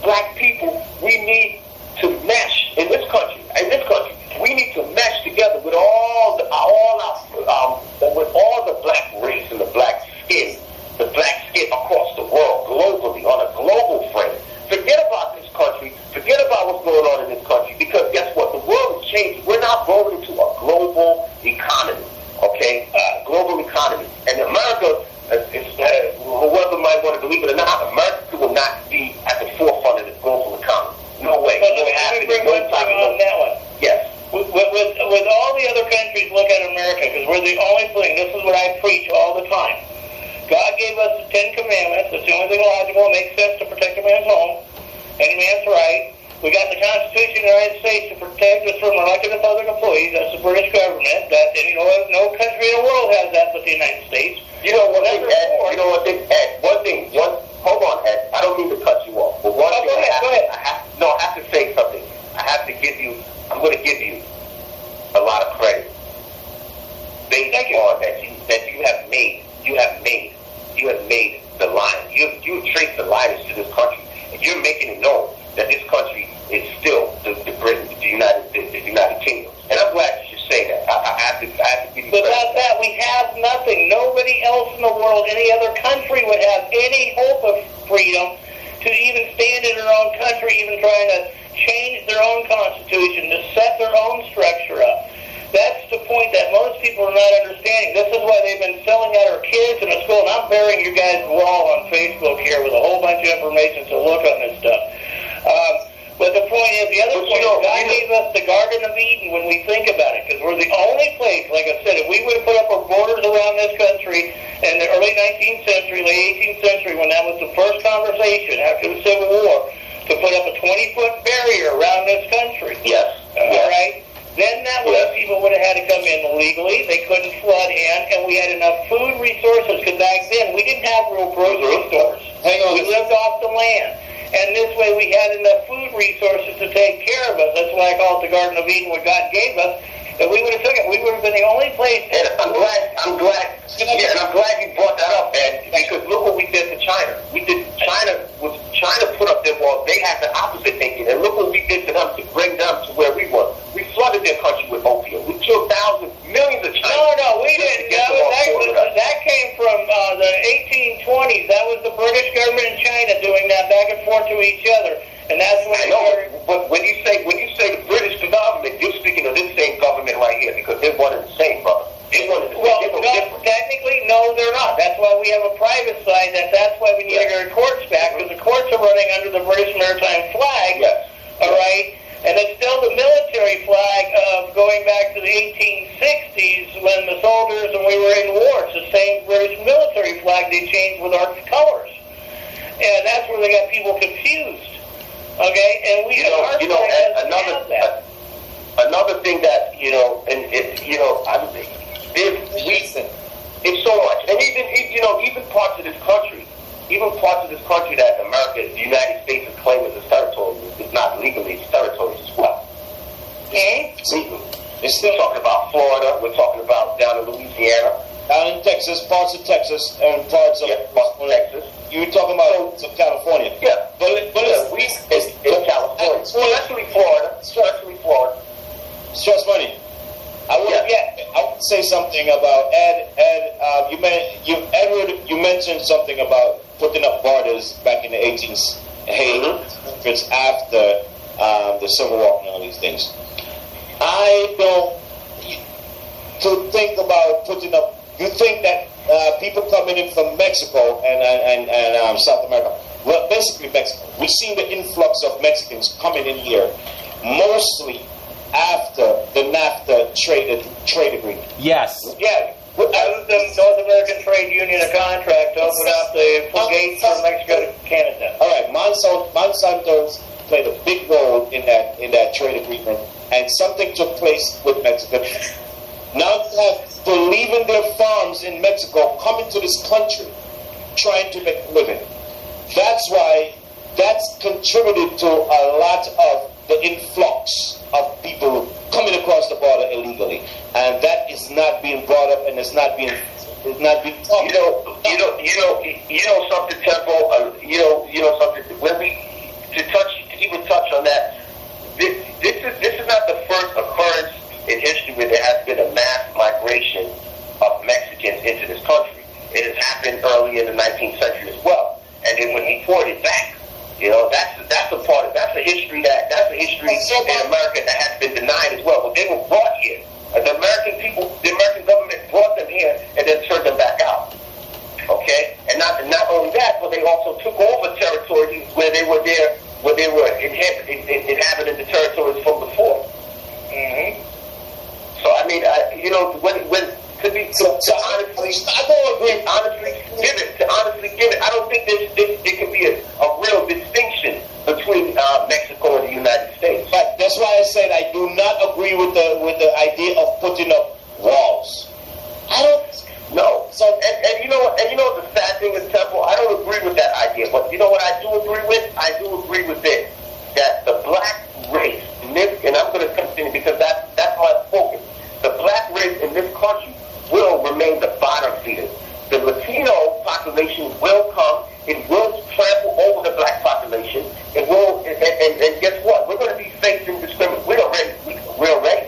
black people, we need to mesh in this country. We need to mesh together with all the black race and the black skin across the world, globally, on a global frame. Forget about this country. Forget about what's going on in this country, because guess what? The world is changing. We're now going into a global economy, okay? Global economy. And America, whoever might want to believe it or not, America will not be at the forefront of the global economy. No way. But let me bring one thing on that one. Yes. With all the other countries, look at America, because we're the only thing. This is what I preach all the time. God gave us the 10 Commandments. That's the only thing logical and makes sense to protect a man's home and a man's right. We got the Constitution of the United States to protect us from elected and public employees. That's the British government. No country in the world has that but the United States. You know what, Ed? Hold on, Ed. I don't mean to cut you off, but one thing go ahead. I have to say something. I'm going to give you a lot of credit based on that you have made the line. You traced the lines to this country, and you're making it known that this country is still the Britain, the United Kingdom. And I'm glad you should say that. I have to give you credit. Without that, we have nothing. Nobody else in the world, any other country, would have any hope of freedom to even stand in their own country, even trying to change their own constitution, to set their own structure up. That's the point that most people are not understanding. This is why they've been selling out our kids in the school. And I'm burying your guys' wall on Facebook here with a whole bunch of information to look on this stuff. But the point is, the other point is, God gave us the Garden of Eden when we think about it, because we're the only place, like I said, if we would have put up our borders around this country in the early 19th century, late 18th century, when that was the first conversation after the Civil War, to put up a 20-foot barrier around this country. Yes. All right? Then that way people would have had to come in legally. They couldn't flood in, and we had enough food resources, because back then we didn't have real grocery stores. We lived off the land. And this way we had enough food resources to take care of us. That's why I call it the Garden of Eden, what God gave us. If we would have took it, we would have been the only place. And I'm glad you brought that up, Ed, because look what we did to China. China put up their walls. They had the opposite thinking, and look what we did to them to bring them to where we were. We flooded their country with opium. We killed millions of Chinese. No, we didn't. That came from the 1820s. That was the British government in China doing that back and forth to each other. And that's when but when you say the British government, you're speaking of this same government right here, because they're one and the same, brother. Technically, no, they're not. That's why we have a private side. That's why we need our courts back, because the courts are running under the British maritime flag. Yes. All right? And it's still the military flag of going back to the 1860s when the soldiers and we were in war. It's the same British military flag they changed with our colors. And that's where they got people confused. Okay? And we another thing that, it's so much. And even parts of this country, that America, the United States is claiming as territory, is not legally its territory as well. Legally. We're still talking about Florida. We're talking about down in Louisiana. Down in Texas, parts of Texas, and parts of Texas. You were talking about California. Yeah. But it's California. Especially Florida. It's just funny. I would say something about Ed. Edward, you mentioned something about putting up borders back in the 1800s after the Civil War and all these things. I don't to think about putting up. You think that people coming in from Mexico and South America, well, basically Mexico. We've seen the influx of Mexicans coming in here, mostly after the NAFTA trade agreement. Yes. Yeah. Other than North American Trade Union, a contract to open up the gates from Mexico to Canada. All right, Monsanto's played a big role in that trade agreement, and something took place with Mexico. Now they have people leaving their farms in Mexico, coming to this country, trying to make a living. That's contributed to a lot of the influx of people coming across the border illegally, and that is not being brought up, and it's not being talked. You know something, Temple. You know something. even touch on that, this is not the first occurrence in history where there has been a mass migration of Mexicans into this country. It has happened early in the 19th century as well, and they were deported back. That's a history in America that has been denied as well. But they were brought here. The American government brought them here and then turned them back out. Okay, and not only that, but they also took over territories where they were inhabiting the territories from before. Mm-hmm. So I mean, honestly give it, I don't think there can be a real distinction between Mexico and the United States. Right. That's why I said I do not agree with the idea of putting up walls. I don't. No. So and you know what the sad thing is, Temple? I don't agree with that idea. But you know what I do agree with? I do agree with this. That the black race in this, and I'm going to continue because that's my focus. The black race in this country will remain the bottom feeders. The Latino population will come. It will trample over the black population. It will, and guess what? We're going to be facing discrimination. We're already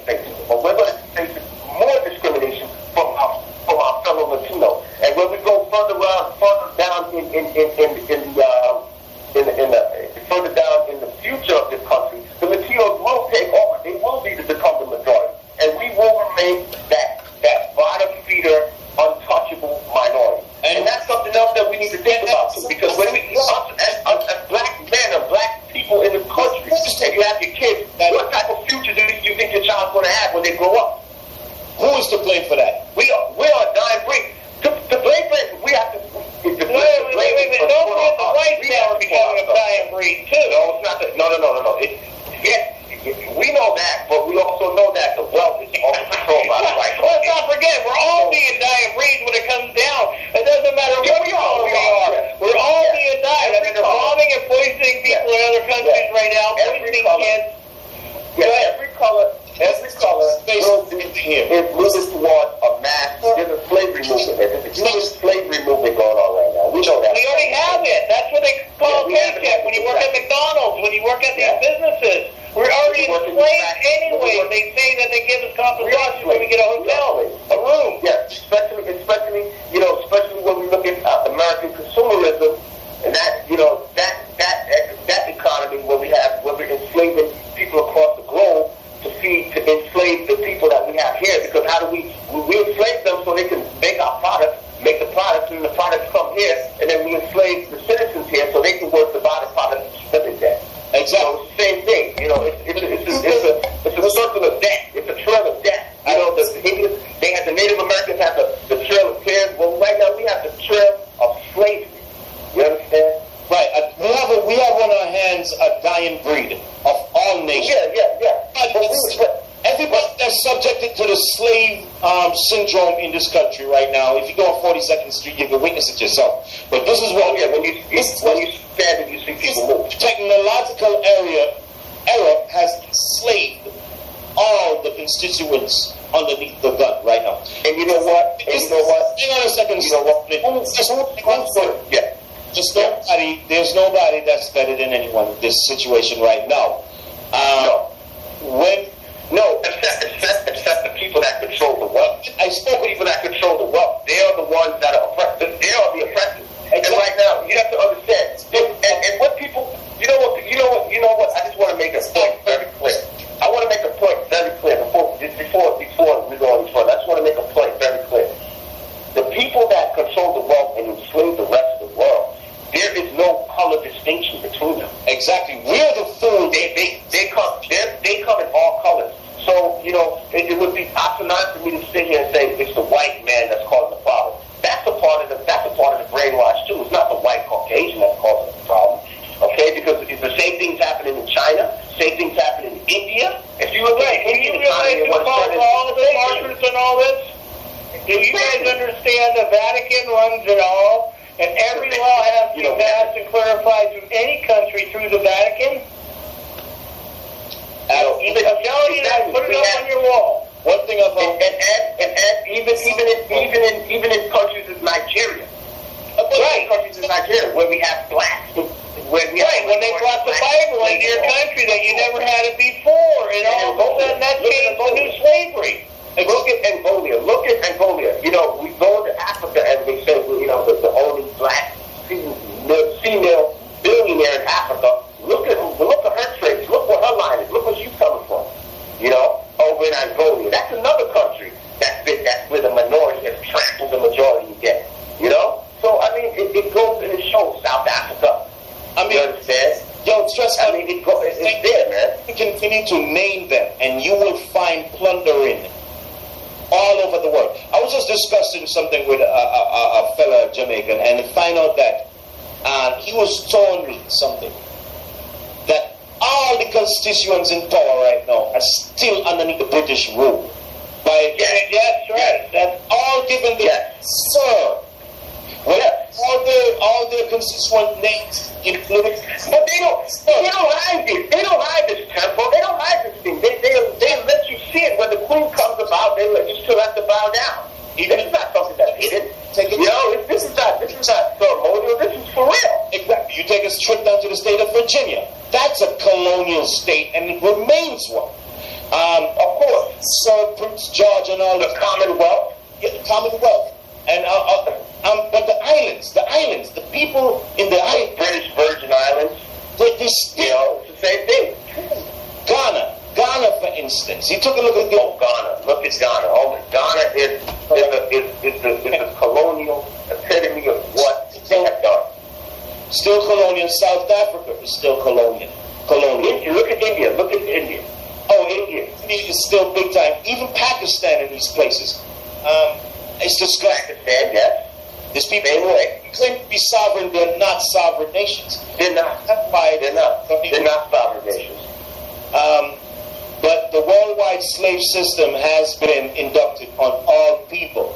facing it, but we're going to be facing more discrimination from our fellow Latino. And when we go further down further down in the future of this country, the Latinos will take over. They will become the majority, and we will remain that bottom feeder, untouchable minority. And that's something else that we need to think about too, because when as black men or black people in this country, and you have your kids, what type of future do you think your child's going to have when they grow up? Who is to blame for that? We are dying breed. To blame for it, we have to. Wait. Don't forget the whites now are becoming a dying breed too. No, it's not that. No. Yes, we know that, but we also know that the wealth is also controlled by the white. Let's not forget, we're all being dying breeds when it comes down. It doesn't matter what color we are. We're all being dying. I mean, they're bombing and poisoning people in other countries right now, poisoning kids. Yeah, every color will be here. Is moving toward a mass. There's a slavery movement. There's a huge slavery movement going on right now. We know that. We already have it. That's what they call a paycheck. When you work at McDonald's, when you work at these businesses, we're already enslaved anyway. They say that they give us compensation when we get a hotel, a room. Yeah, especially when we look at American consumerism and that economy where we're enslaving people across the globe to enslave the people that we have here. Because how do we enslave them so they can make our products, make the products, and the products come here, and then we enslave the citizens here so they can work to buy the products that they get. Exactly. So same thing. It's a circle of death. It's a trail of death. The Native Americans have the trail of tears. Well, right now we have the trail of slavery. You understand? Right. We have on our hands a dying breed of all nations. Yeah. Everybody that's subjected to the slave syndrome in this country right now. If you go on 42nd Street, you can witness it yourself. But this is what when you stand and you see people move. Technological error has enslaved all the constituents underneath the gun right now. And you know what? Hang on a second. You know what? Yeah. There's nobody that's better than anyone in this situation right now. Except the people that control the wealth. I spoke people that control the wealth. They are the ones that are oppressed. They are the oppressors. And right now, you have to understand. And what people, you know what? I just want to make a point very clear. I want to make a point very clear before we go on this further. I just want to make a point very clear. The people that control the wealth and enslave the rest of the world, there is no color distinction between them. Exactly. We're the fools. They come in all colors. So, it would be asinine for me to sit here and say it's the white man that's causing the problem. That's a part of the brainwash too. It's not the white Caucasian that's causing the problem. Okay, because the same things happening in China, same things happening in India. If you look at Indian economy, all the markers and all this, do you guys understand the Vatican runs it all, and every law has to be passed and clarified through any country through the Vatican? I'm telling you that. Put it up on your wall. One thing about even in countries in Nigeria. Right, countries in Nigeria where we have blacks. when they brought the Bible into your country that you never had it before, and all of a sudden that changed the new slavery. Look at Angola. Look at Angola. You know, we go to Africa and they say, well, you know, the only black female billionaire in Africa. Look at her traits. Look where her line is. Look where she's coming from. You know, over in Angola. That's another country that's where the minority has trampled the majority again. You know? So, I mean, it goes and it shows South Africa. I mean, you understand? Yo, trust me. I mean, it's there, man. You continue to name them, and you will find plundering all over the world. I was just discussing something with a fellow Jamaican, and find out that he was telling me something, that all the constituents in power right now are still underneath the British rule. That's right. That's all given the sir. Well, all their constituent names included. But they don't hide this. They don't hide this temple. They don't hide this thing. They let you see it when the queen comes about. They let you still have to bow down. It's not something that's hidden. You know, this is not ceremonial. This is for real. Exactly. You take a trip down to the state of Virginia. That's a colonial state, and it remains one. Of course, Sir Prince George and all the Commonwealth. Yeah, the Commonwealth. And but the islands, the people in the islands, British Virgin Islands, they still, it's the same thing. Ghana, for instance. You took a look at Ghana. Look at Ghana. Oh, Ghana is the colonial epitome of what they have done. Still colonial. South Africa is still colonial. Look at India. Look at India. Oh, India is still big time. Even Pakistan in these places. It's disgusting. Pakistan, yes. These people claim to be sovereign. They're not sovereign nations. They're not. That's why they're not. They're not sovereign nations. But the worldwide slave system has been inducted on all people,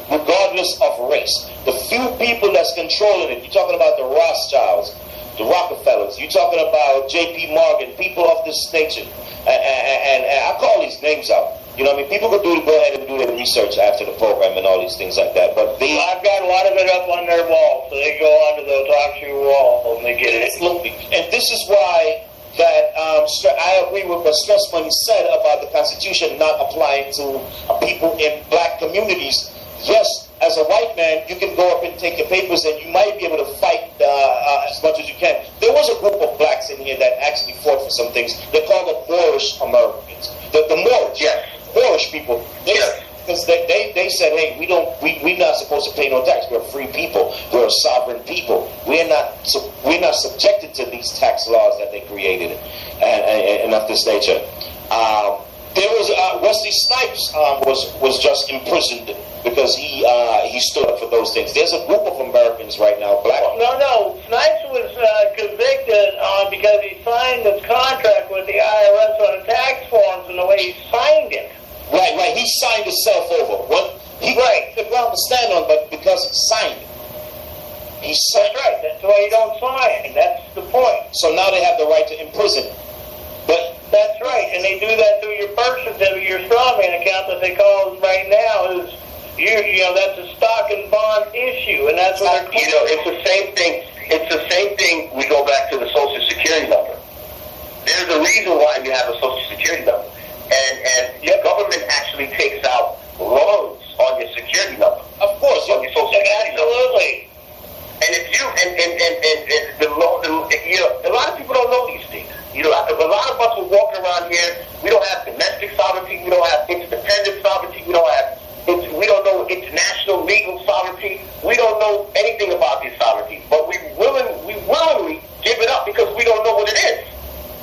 regardless of race. The few people that's controlling it, you're talking about the Rothschilds, the Rockefellers, you're talking about J.P. Morgan, people of this nature. And I call these names out. You know what I mean? People could go ahead and do their research after the program and all these things like that. But I've got a lot of it up on their wall, so they go onto the talk show wall and they get it. And this is why that I agree with what Stressman said about the Constitution not applying to people in black communities. Yes, as a white man, you can go up and take your papers and you might be able to fight as much as you can. There was a group of blacks in here that actually fought for some things. They're called the Moorish Americans. The Moorish, Moorish people. Because they said, hey, we're not supposed to pay no tax. We're free people. We're a sovereign people. We're not subjected to these tax laws that they created and of this nature. There was Wesley Snipes was just imprisoned because he stood up for those things. There's a group of Americans right now, black. No. Snipes was convicted because he signed this contract with the IRS on the tax forms and the way he signed it. Right. He signed himself over. He took ground to stand on, but because he signed it. That's right. That's why you don't sign. That's the point. So now they have the right to imprison. But that's right, and they do that through your birth certificate, your strawman account that they call right now is you know that's a stock and bond issue, and that's what they're. You know, it's the same thing. It's the same thing. We go back to the Social Security number. There's a reason why you have a Social Security number. And your government actually takes out loans on your security number. Of course, on your Social Security number. Absolutely. And if you and the you know, a lot of people don't know these things. You know, a lot of us will walk around here. We don't have domestic sovereignty. We don't have interdependent sovereignty. We don't know international legal sovereignty. We don't know anything about these sovereignties. But we willingly give it up because we don't know what it is.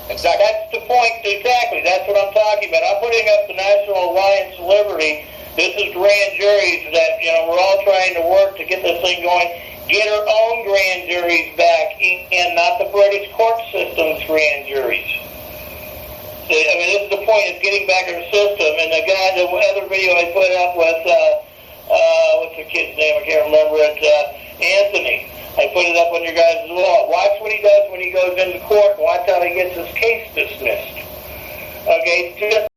Exactly. That's the point. Exactly. That's what I'm talking about. I'm putting up the National Alliance of Liberty. This is grand juries that, you know, we're all trying to work to get this thing going. Get our own grand juries back, and not the British court system's grand juries. So, I mean, this is the point, is getting back our system. And the other video I put up with, what's the kid's name? I can't remember it. Anthony. I put it up on your guys' wall. Watch what he does when he goes into court. Watch how he gets his case dismissed. Okay, just